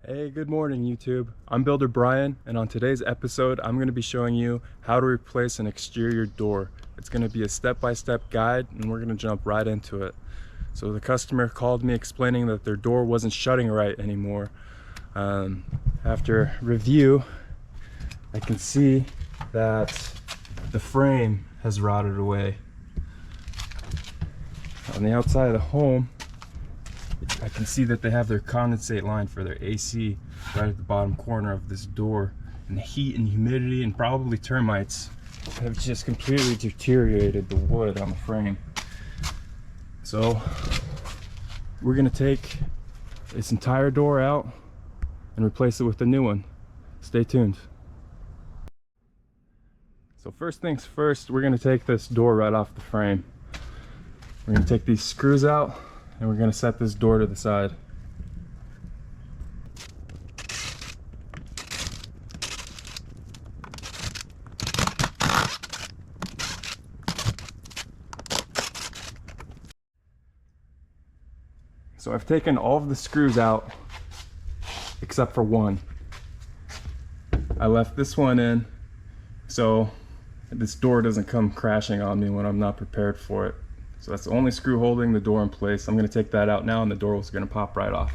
Hey, good morning YouTube. I'm Builder Brian, and on today's episode I'm going to be showing you how to replace an exterior door. It's going to be a step-by-step guide and we're going to jump right into it. So the customer called me explaining that their door wasn't shutting right anymore. After review, I can see that the frame has rotted away. On the outside of the home, I can see that they have their condensate line for their AC right at the bottom corner of this door, and the heat and humidity and probably termites have just completely deteriorated the wood on the frame. So we're going to take this entire door out and replace it with a new one. Stay tuned. So first things first, we're going to take this door right off the frame. We're going to take these screws out and we're going to set this door to the side. So I've taken all of the screws out except for one. I left this one in so this door doesn't come crashing on me when I'm not prepared for it. So that's the only screw holding the door in place. I'm going to take that out now and the door is going to pop right off.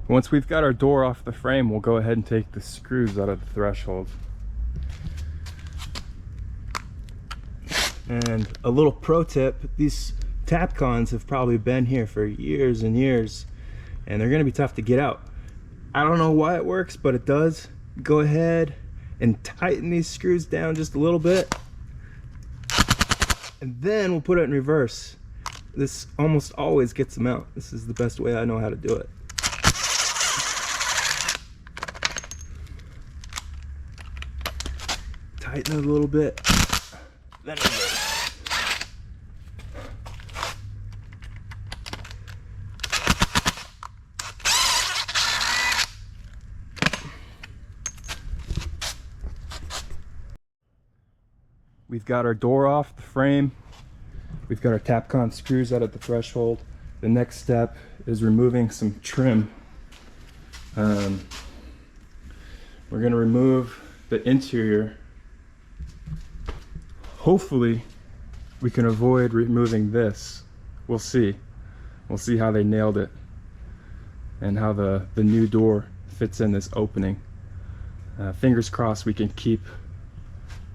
Once we've got our door off the frame, we'll go ahead and take the screws out of the threshold. And a little pro tip, these Tapcons have probably been here for years and years, and they're going to be tough to get out. I don't know why it works, but it does. Go ahead and tighten these screws down just a little bit, and then we'll put it in reverse. This almost always gets them out. This is the best way I know how to do it. Tighten it a little bit, then reverse. We've got our door off the frame. We've got our Tapcon screws out at the threshold. The next step is removing some trim. We're going to remove the interior. Hopefully we can avoid removing this. We'll see. We'll see how they nailed it and how the new door fits in this opening. Fingers crossed we can keep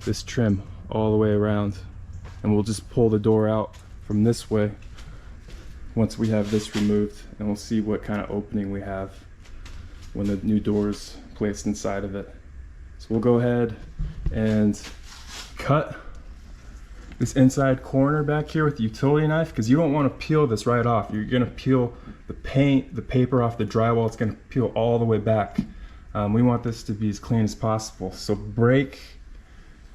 this trim all the way around, and we'll just pull the door out from this way once we have this removed, and we'll see what kind of opening we have when the new door is placed inside of it. So we'll go ahead and cut this inside corner back here with the utility knife, because you don't want to peel this right off. You're going to peel the paint, the paper off the drywall. It's going to peel all the way back. We want this to be as clean as possible. So break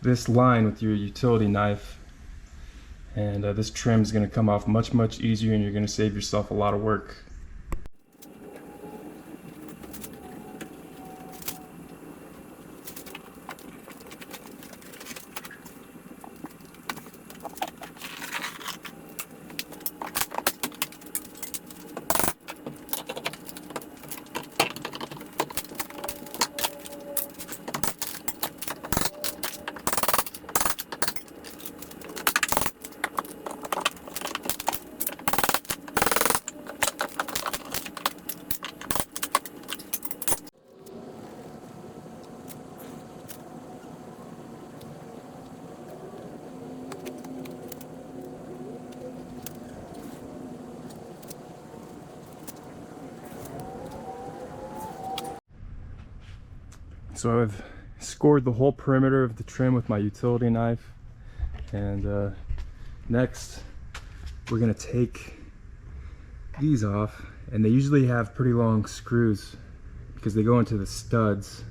this line with your utility knife, and this trim is going to come off much easier, and you're going to save yourself a lot of work. So I've scored the whole perimeter of the trim with my utility knife, and next we're going to take these off, and they usually have pretty long screws because they go into the studs,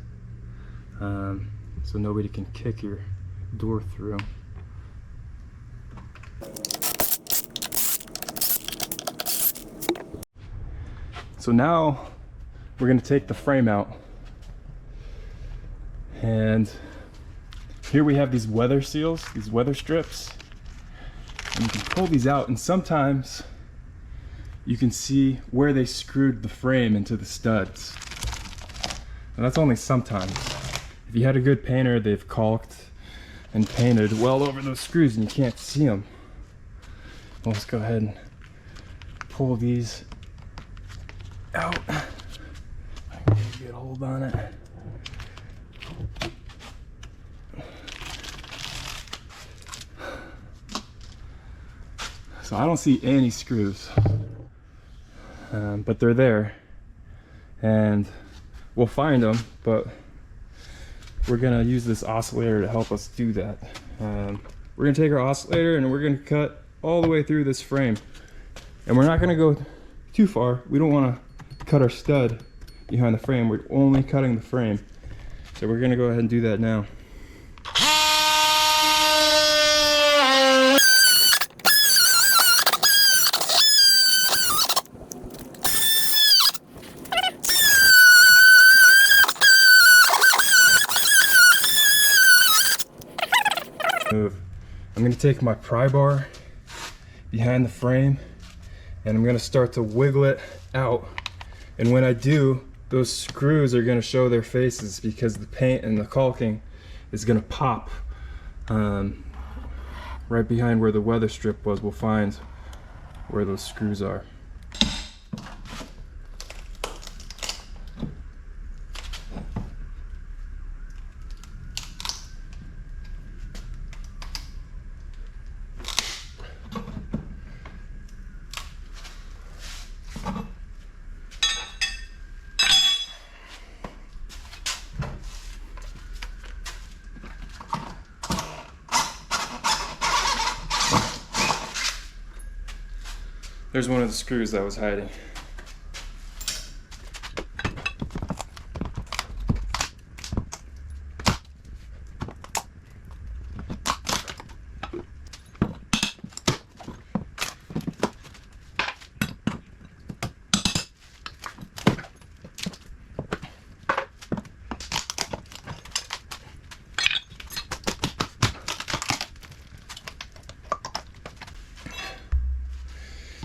so nobody can kick your door through. So now we're going to take the frame out, and here we have these weather seals, these weather strips. And you can pull these out, and sometimes you can see where they screwed the frame into the studs. And that's only sometimes. If you had a good painter, they've caulked and painted well over those screws and you can't see them. Well, let's go ahead and pull these out. I can get a good hold on it. So I don't see any screws, but they're there, and we'll find them, but we're gonna use this oscillator to help us do that. We're gonna take our oscillator and we're gonna cut all the way through this frame, and we're not gonna go too far. We don't want to cut our stud behind the frame. We're only cutting the frame, so we're gonna go ahead and do that now. I'm going to take my pry bar behind the frame and I'm going to start to wiggle it out, and when I do, those screws are going to show their faces because the paint and the caulking is going to pop right behind where the weather strip was. We'll find where those screws are. There's one of the screws that was hiding.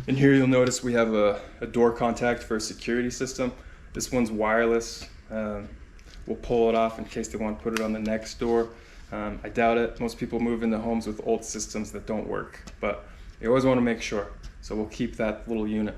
And here you'll notice we have a door contact for a security system. This one's wireless. We'll pull it off in case they want to put it on the next door. I doubt it. Most people move into homes with old systems that don't work, but you always want to make sure. So we'll keep that little unit.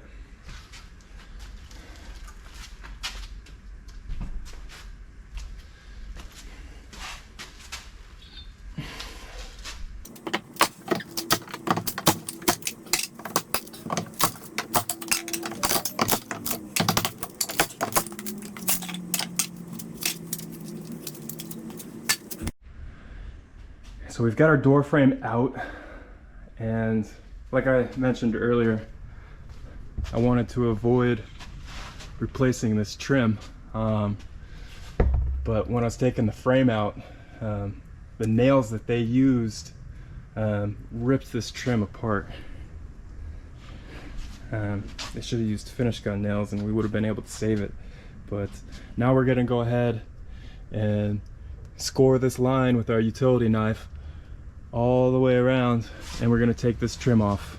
So we've got our door frame out, and like I mentioned earlier, I wanted to avoid replacing this trim, but when I was taking the frame out, the nails that they used ripped this trim apart. They should have used finish gun nails and we would have been able to save it, but now we're gonna go ahead and score this line with our utility knife all the way around, and we're going to take this trim off.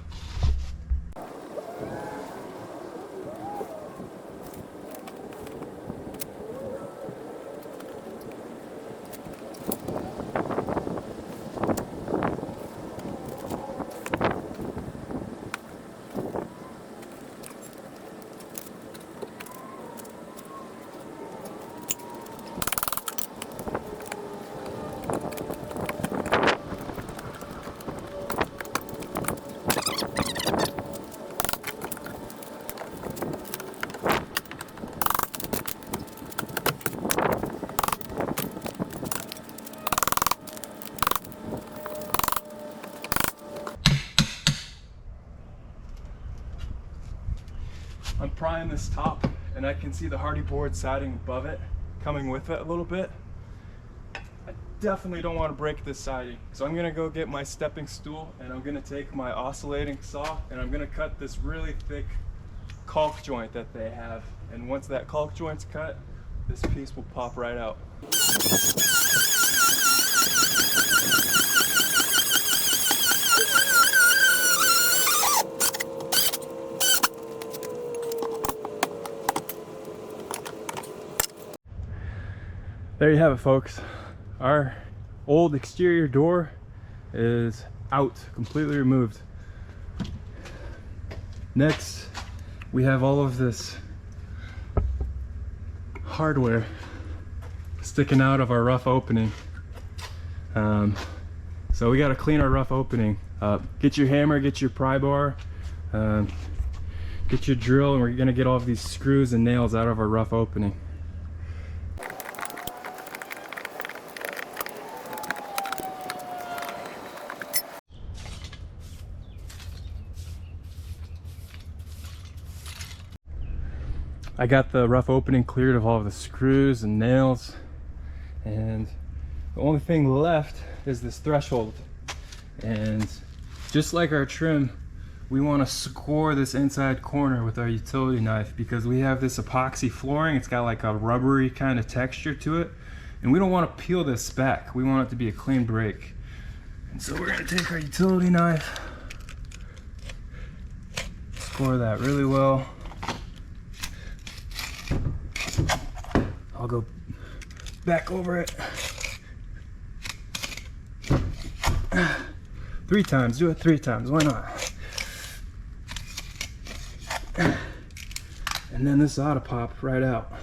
I'm prying this top and I can see the hardy board siding above it coming with it a little bit. I definitely don't want to break this siding, so I'm gonna go get my stepping stool and I'm gonna take my oscillating saw and I'm gonna cut this really thick caulk joint that they have, and once that caulk joint's cut, this piece will pop right out. There you have it, folks. Our old exterior door is out, completely removed. Next, we have all of this hardware sticking out of our rough opening. So we got to clean our rough opening up. Get your hammer, get your pry bar, get your drill, and we're gonna get all of these screws and nails out of our rough opening. I got the rough opening cleared of all of the screws and nails, and the only thing left is this threshold. And just like our trim, we want to score this inside corner with our utility knife because we have this epoxy flooring. It's got like a rubbery kind of texture to it, and we don't want to peel this back. We want it to be a clean break. And so we're going to take our utility knife, score that really well. I'll go back over it 3 times. Do it 3 times. Why not? And then this ought to pop right out.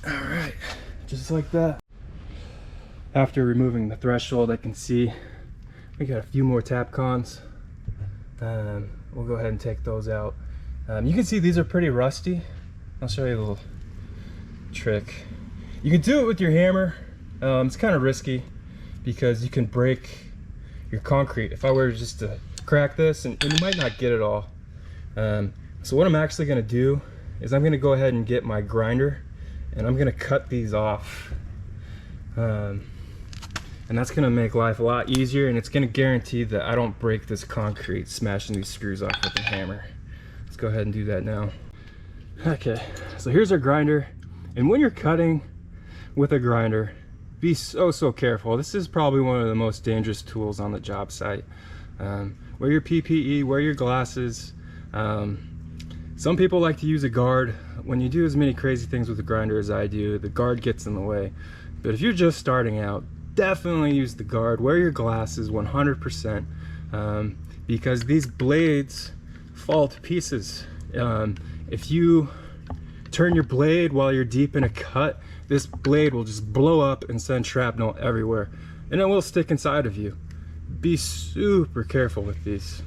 All right, just like that. After removing the threshold, I can see we got a few more Tapcons. We'll go ahead and take those out. You can see these are pretty rusty. I'll show you a little trick. You can do it with your hammer. It's kind of risky because you can break your concrete. If I were just to crack this, and you might not get it all. So what I'm actually going to do is I'm going to go ahead and get my grinder, and I'm going to cut these off. And that's gonna make life a lot easier, and it's gonna guarantee that I don't break this concrete smashing these screws off with a hammer. Let's go ahead and do that now. Okay, so here's our grinder, and when you're cutting with a grinder, be so careful. This is probably one of the most dangerous tools on the job site. Wear your PPE, wear your glasses. Some people like to use a guard. When you do as many crazy things with a grinder as I do, the guard gets in the way. But if you're just starting out, definitely use the guard. Wear your glasses 100%, because these blades fall to pieces. If you turn your blade while you're deep in a cut, this blade will just blow up and send shrapnel everywhere, and it will stick inside of you. Be super careful with these.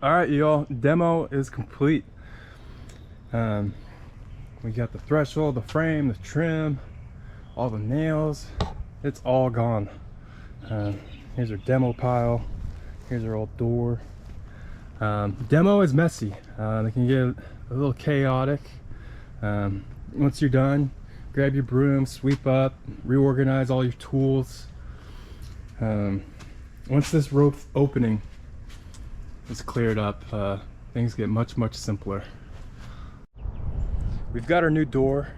All right, y'all, demo is complete. We got the threshold, the frame, the trim, all the nails. It's all gone. Here's our demo pile. Here's our old door. Demo is messy. It can get a little chaotic. Once you're done, grab your broom, sweep up, reorganize all your tools. Once this roof opening is cleared up, things get much simpler. We've got our new door,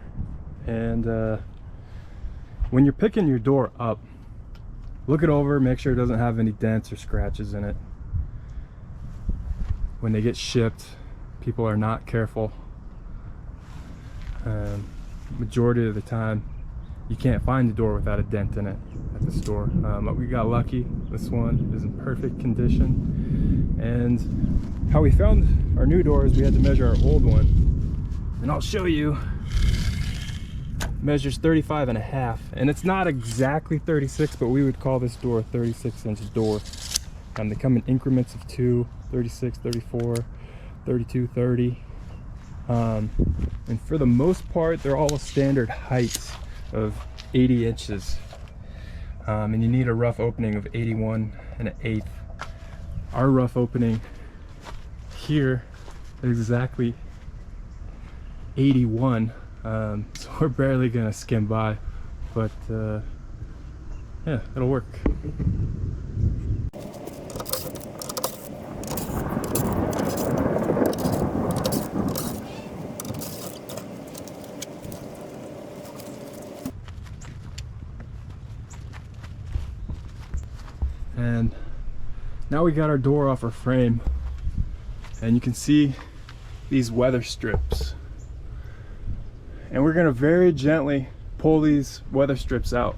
and when you're picking your door up, look it over, make sure it doesn't have any dents or scratches in it. When they get shipped, people are not careful. Majority of the time you can't find the door without a dent in it at the store, but we got lucky. This one is in perfect condition. And how we found our new door is we had to measure our old one, and I'll show you. It measures 35.5, and it's not exactly 36, but we would call this door a 36-inch door. They come in increments of 2, 36, 34, 32, 30. And for the most part, they're all a standard height of 80 inches. And you need a rough opening of 81 1/8. Our rough opening here is exactly 81. So we're barely gonna skim by, but yeah, it'll work. now we got our door off our frame, and you can see these weather strips. And we're gonna very gently pull these weather strips out.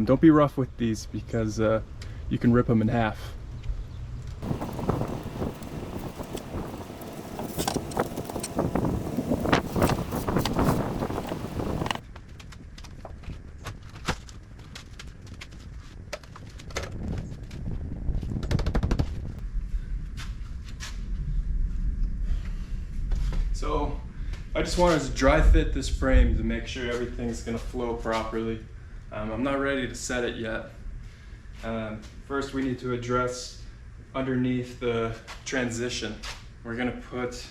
Don't be rough with these because you can rip them in half. So I just wanted to dry fit this frame to make sure everything's gonna flow properly. I'm not ready to set it yet. First we need to address underneath the transition. We're gonna put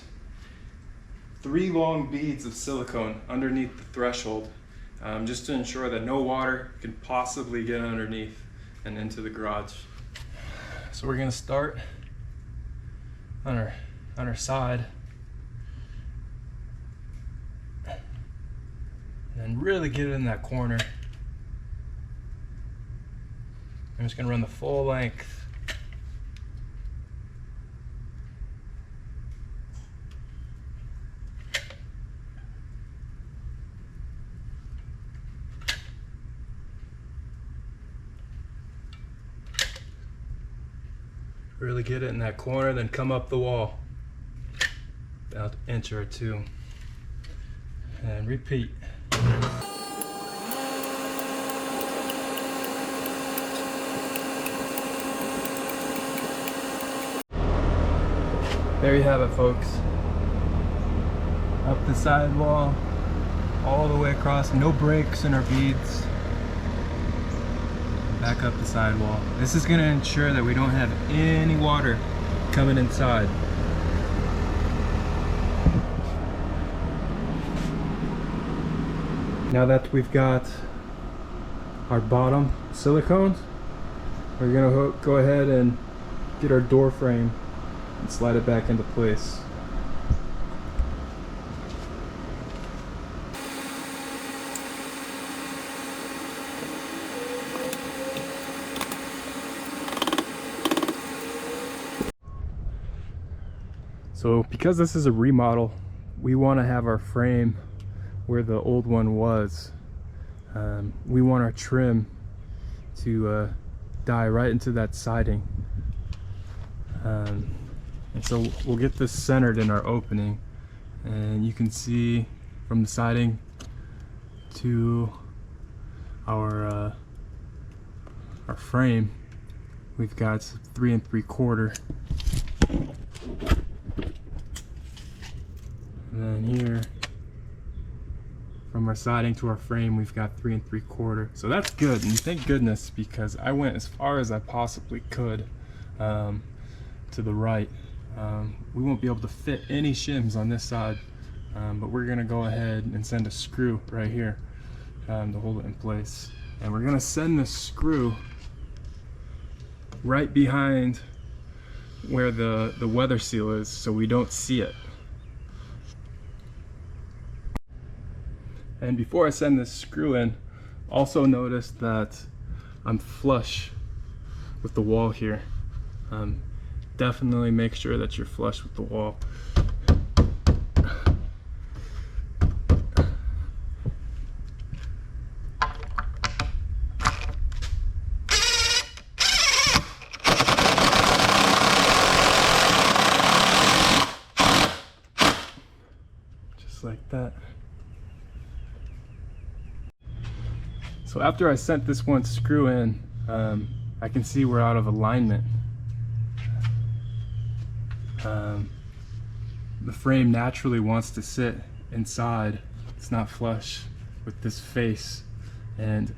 3 long beads of silicone underneath the threshold, just to ensure that no water can possibly get underneath and into the garage. So we're gonna start on our side, and really get it in that corner. I'm just gonna run the full length. Really get it in that corner, then come up the wall about an inch or 2, and repeat. There you have it, folks. Up the sidewall, all the way across, no breaks in our beads. Back up the sidewall. This is going to ensure that we don't have any water coming inside. Now that we've got our bottom silicones, we're going to go ahead and get our door frame and slide it back into place. So because this is a remodel, we want to have our frame where the old one was. We want our trim to die right into that siding. And so we'll get this centered in our opening, and you can see from the siding to our frame, we've got 3 3/4. And then here, from our siding to our frame, we've got 3 3/4. So that's good, and thank goodness, because I went as far as I possibly could to the right. We won't be able to fit any shims on this side, but we're gonna go ahead and send a screw right here to hold it in place. And we're gonna send the screw right behind where the weather seal is, so we don't see it. And before I send this screw in, also notice that I'm flush with the wall here. Definitely make sure that you're flush with the wall. Just like that. So after I sent this one screw in, I can see we're out of alignment. The frame naturally wants to sit inside. It's not flush with this face, and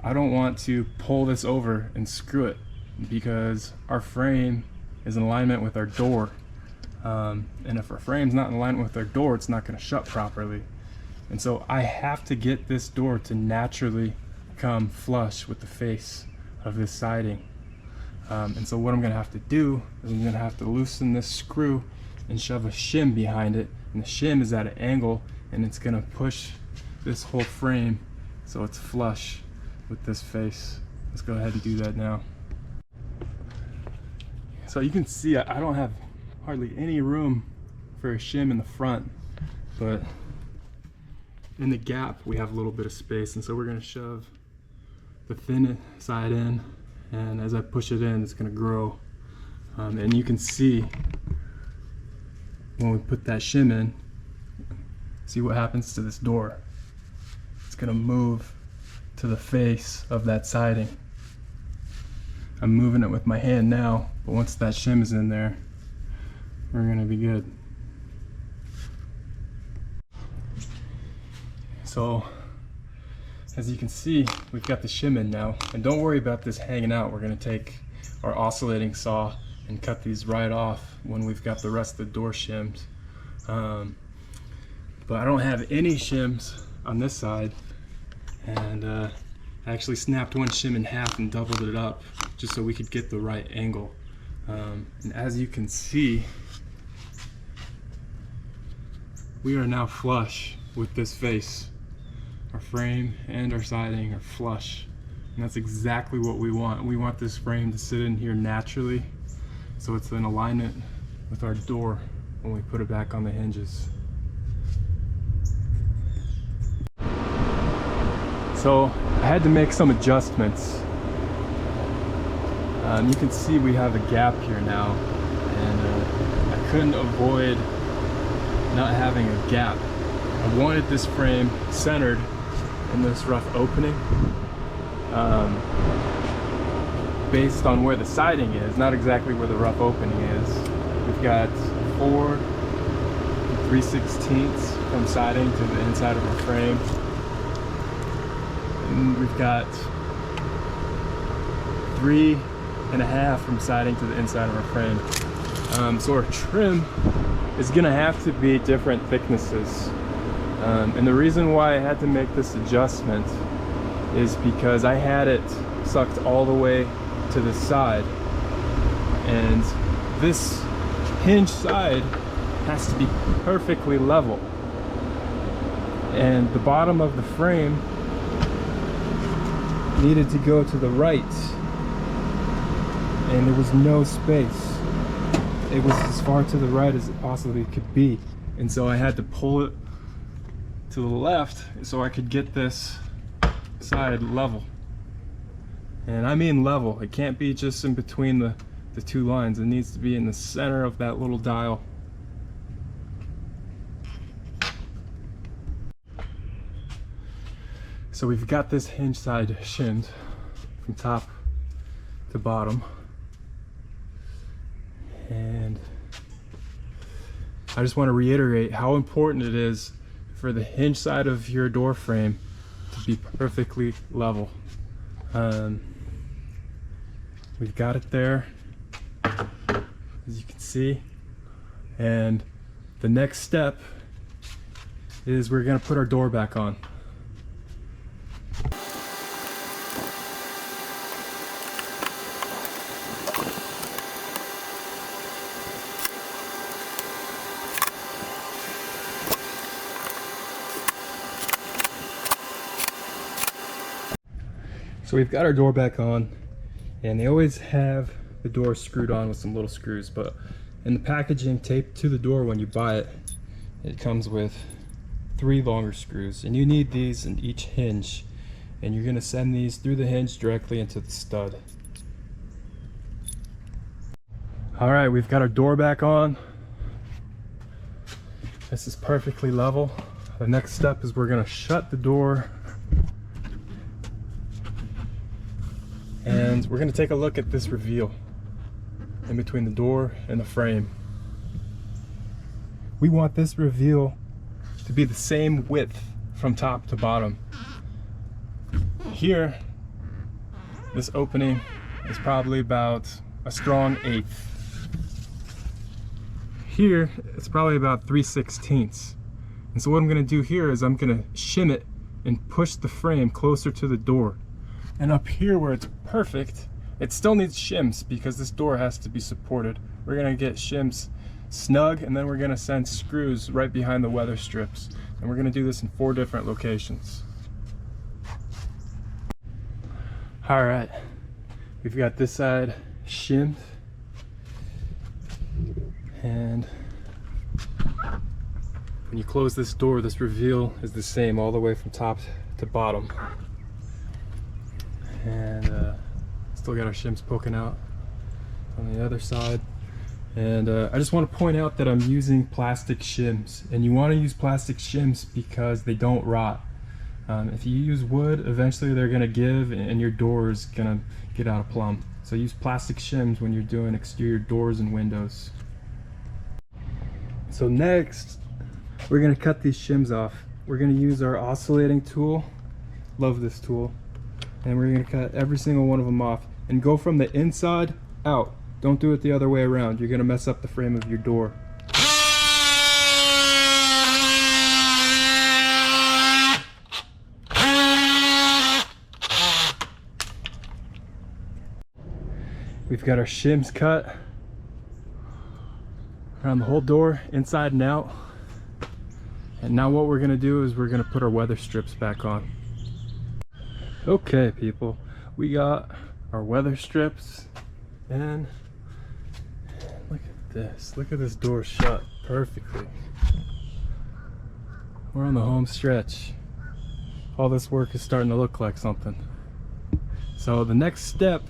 I don't want to pull this over and screw it because our frame is in alignment with our door, and if our frame's not in alignment with our door, it's not going to shut properly. And so I have to get this door to naturally come flush with the face of this siding. And so what I'm going to have to do is I'm going to have to loosen this screw and shove a shim behind it, and the shim is at an angle, and it's going to push this whole frame so it's flush with this face. Let's go ahead and do that now. So you can see I don't have hardly any room for a shim in the front, but in the gap we have a little bit of space, and so we're going to shove the thin side in, and as I push it in, it's going to grow. And you can see when we put that shim in, see what happens to this door. It's going to move to the face of that siding. I'm moving it with my hand now, but once that shim is in there, we're going to be good. So as you can see, we've got the shim in now, and don't worry about this hanging out. We're going to take our oscillating saw and cut these right off when we've got the rest of the door shimmed. But I don't have any shims on this side, and I actually snapped one shim in half and doubled it up just so we could get the right angle. And as you can see, we are now flush with this face. Our frame and our siding are flush, and that's exactly what we want. We want this frame to sit in here naturally, so it's in alignment with our door when we put it back on the hinges. So I had to make some adjustments. You can see we have a gap here now, and I couldn't avoid not having a gap. I wanted this frame centered in this rough opening, based on where the siding is, not exactly where the rough opening is. We've got 4 3/16 from siding to the inside of our frame, and we've got 3.5 from siding to the inside of our frame. So our trim is gonna have to be different thicknesses. And the reason why I had to make this adjustment is because I had it sucked all the way to the side, and this hinge side has to be perfectly level, and the bottom of the frame needed to go to the right, and there was no space. It was as far to the right as it possibly could be, and so I had to pull it to the left so I could get this side level. And I mean level. It can't be just in between the two lines. It needs to be in the center of that little dial. So we've got this hinge side shimmed from top to bottom, and I just want to reiterate how important it is for the hinge side of your door frame to be perfectly level. We've got it there, as you can see, and the next step is we're going to put our door back on. So we've got our door back on, and they always have the door screwed on with some little screws, but in the packaging taped to the door when you buy it, it comes with 3 longer screws, and you need these in each hinge, and you're going to send these through the hinge directly into the stud. Alright, we've got our door back on. This is perfectly level. The next step is we're going to shut the door, and we're going to take a look at this reveal in between the door and the frame. We want this reveal to be the same width from top to bottom. Here, this opening is probably about a strong 1/8. Here, it's probably about 3/16. And so what I'm going to do here is I'm going to shim it and push the frame closer to the door. And up here where it's perfect, it still needs shims because this door has to be supported. We're going to get shims snug, and then we're going to send screws right behind the weather strips. And we're going to do this in 4 different locations. Alright, we've got this side shimmed, And when you close this door, this reveal is the same all the way from top to bottom. And still got our shims poking out on the other side. And I just want to point out that I'm using plastic shims, and you want to use plastic shims because they don't rot. If you use wood, eventually they're going to give and your door is going to get out of plumb. So use plastic shims when you're doing exterior doors and windows. So next, we're going to cut these shims off. We're going to use our oscillating tool. Love this tool. And we're going to cut every single one of them off and go from the inside out. Don't do it the other way around. You're going to mess up the frame of your door. We've got our shims cut around the whole door, inside and out. And now what we're going to do is we're going to put our weather strips back on. Okay, people, we got our weather strips, and look at this. Look at this door shut perfectly. We're on the home stretch. All this work is starting to look like something. So the next step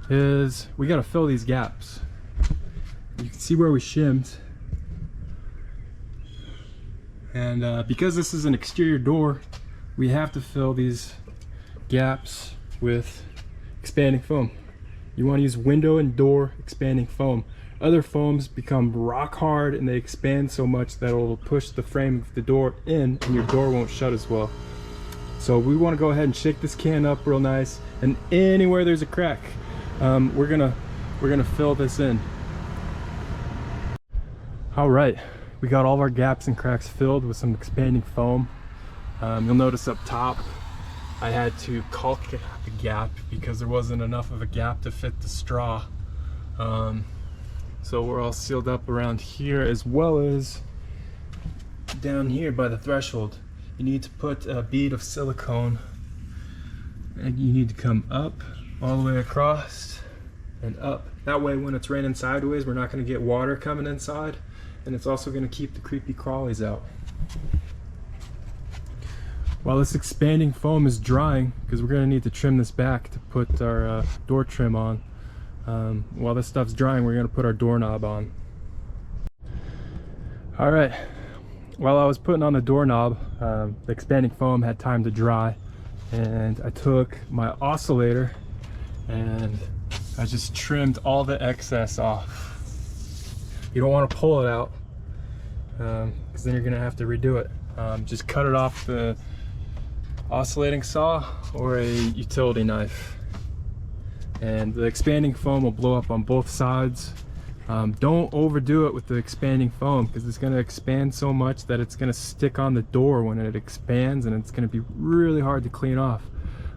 is we got to fill these gaps. You can see where we shimmed, and because this is an exterior door, we have to fill these gaps with expanding foam. You want to use window and door expanding foam. Other foams become rock hard and they expand so much that it will push the frame of the door in and your door won't shut as well. So we want to go ahead and shake this can up real nice, and anywhere there's a crack, we're gonna fill this in. All right, we got all of our gaps and cracks filled with some expanding foam. You'll notice up top I had to caulk the gap because there wasn't enough of a gap to fit the straw. So we're all sealed up around here, as well as down here by the threshold. You need to put a bead of silicone, and you need to come up all the way across and up. That way when it's raining sideways, we're not going to get water coming inside, and it's also going to keep the creepy crawlies out. While this expanding foam is drying, because we're going to need to trim this back to put our door trim on, while this stuff's drying, we're going to put our doorknob on. Alright, while I was putting on the doorknob, the expanding foam had time to dry, and I took my oscillator and I just trimmed all the excess off. You don't want to pull it out, because then you're going to have to redo it. Just cut it off the oscillating saw or a utility knife, and the expanding foam will blow up on both sides. Don't overdo it with the expanding foam, because it's going to expand so much that it's going to stick on the door when it expands, and it's going to be really hard to clean off.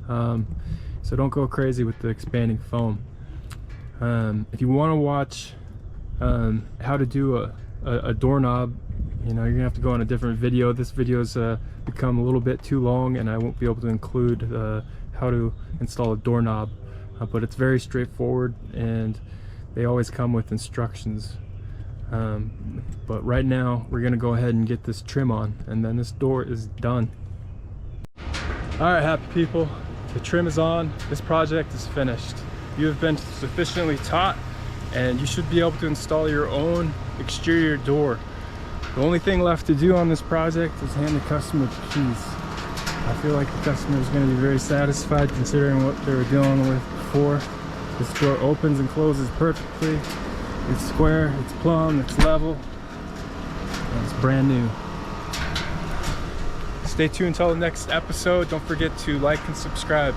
So don't go crazy with the expanding foam. If you want to watch how to do a doorknob, you know, you're gonna have to go on a different video. This video's become a little bit too long, and I won't be able to include how to install a doorknob, but it's very straightforward and they always come with instructions. But right now we're gonna go ahead and get this trim on, and then this door is done. All right, happy people, the trim is on. This project is finished. You have been sufficiently taught, and you should be able to install your own exterior door. The only thing left to do on this project is hand the customer the keys. I feel like the customer is going to be very satisfied, considering what they were dealing with before. This door opens and closes perfectly. It's square, it's plumb, it's level, and it's brand new. Stay tuned until the next episode. Don't forget to like and subscribe.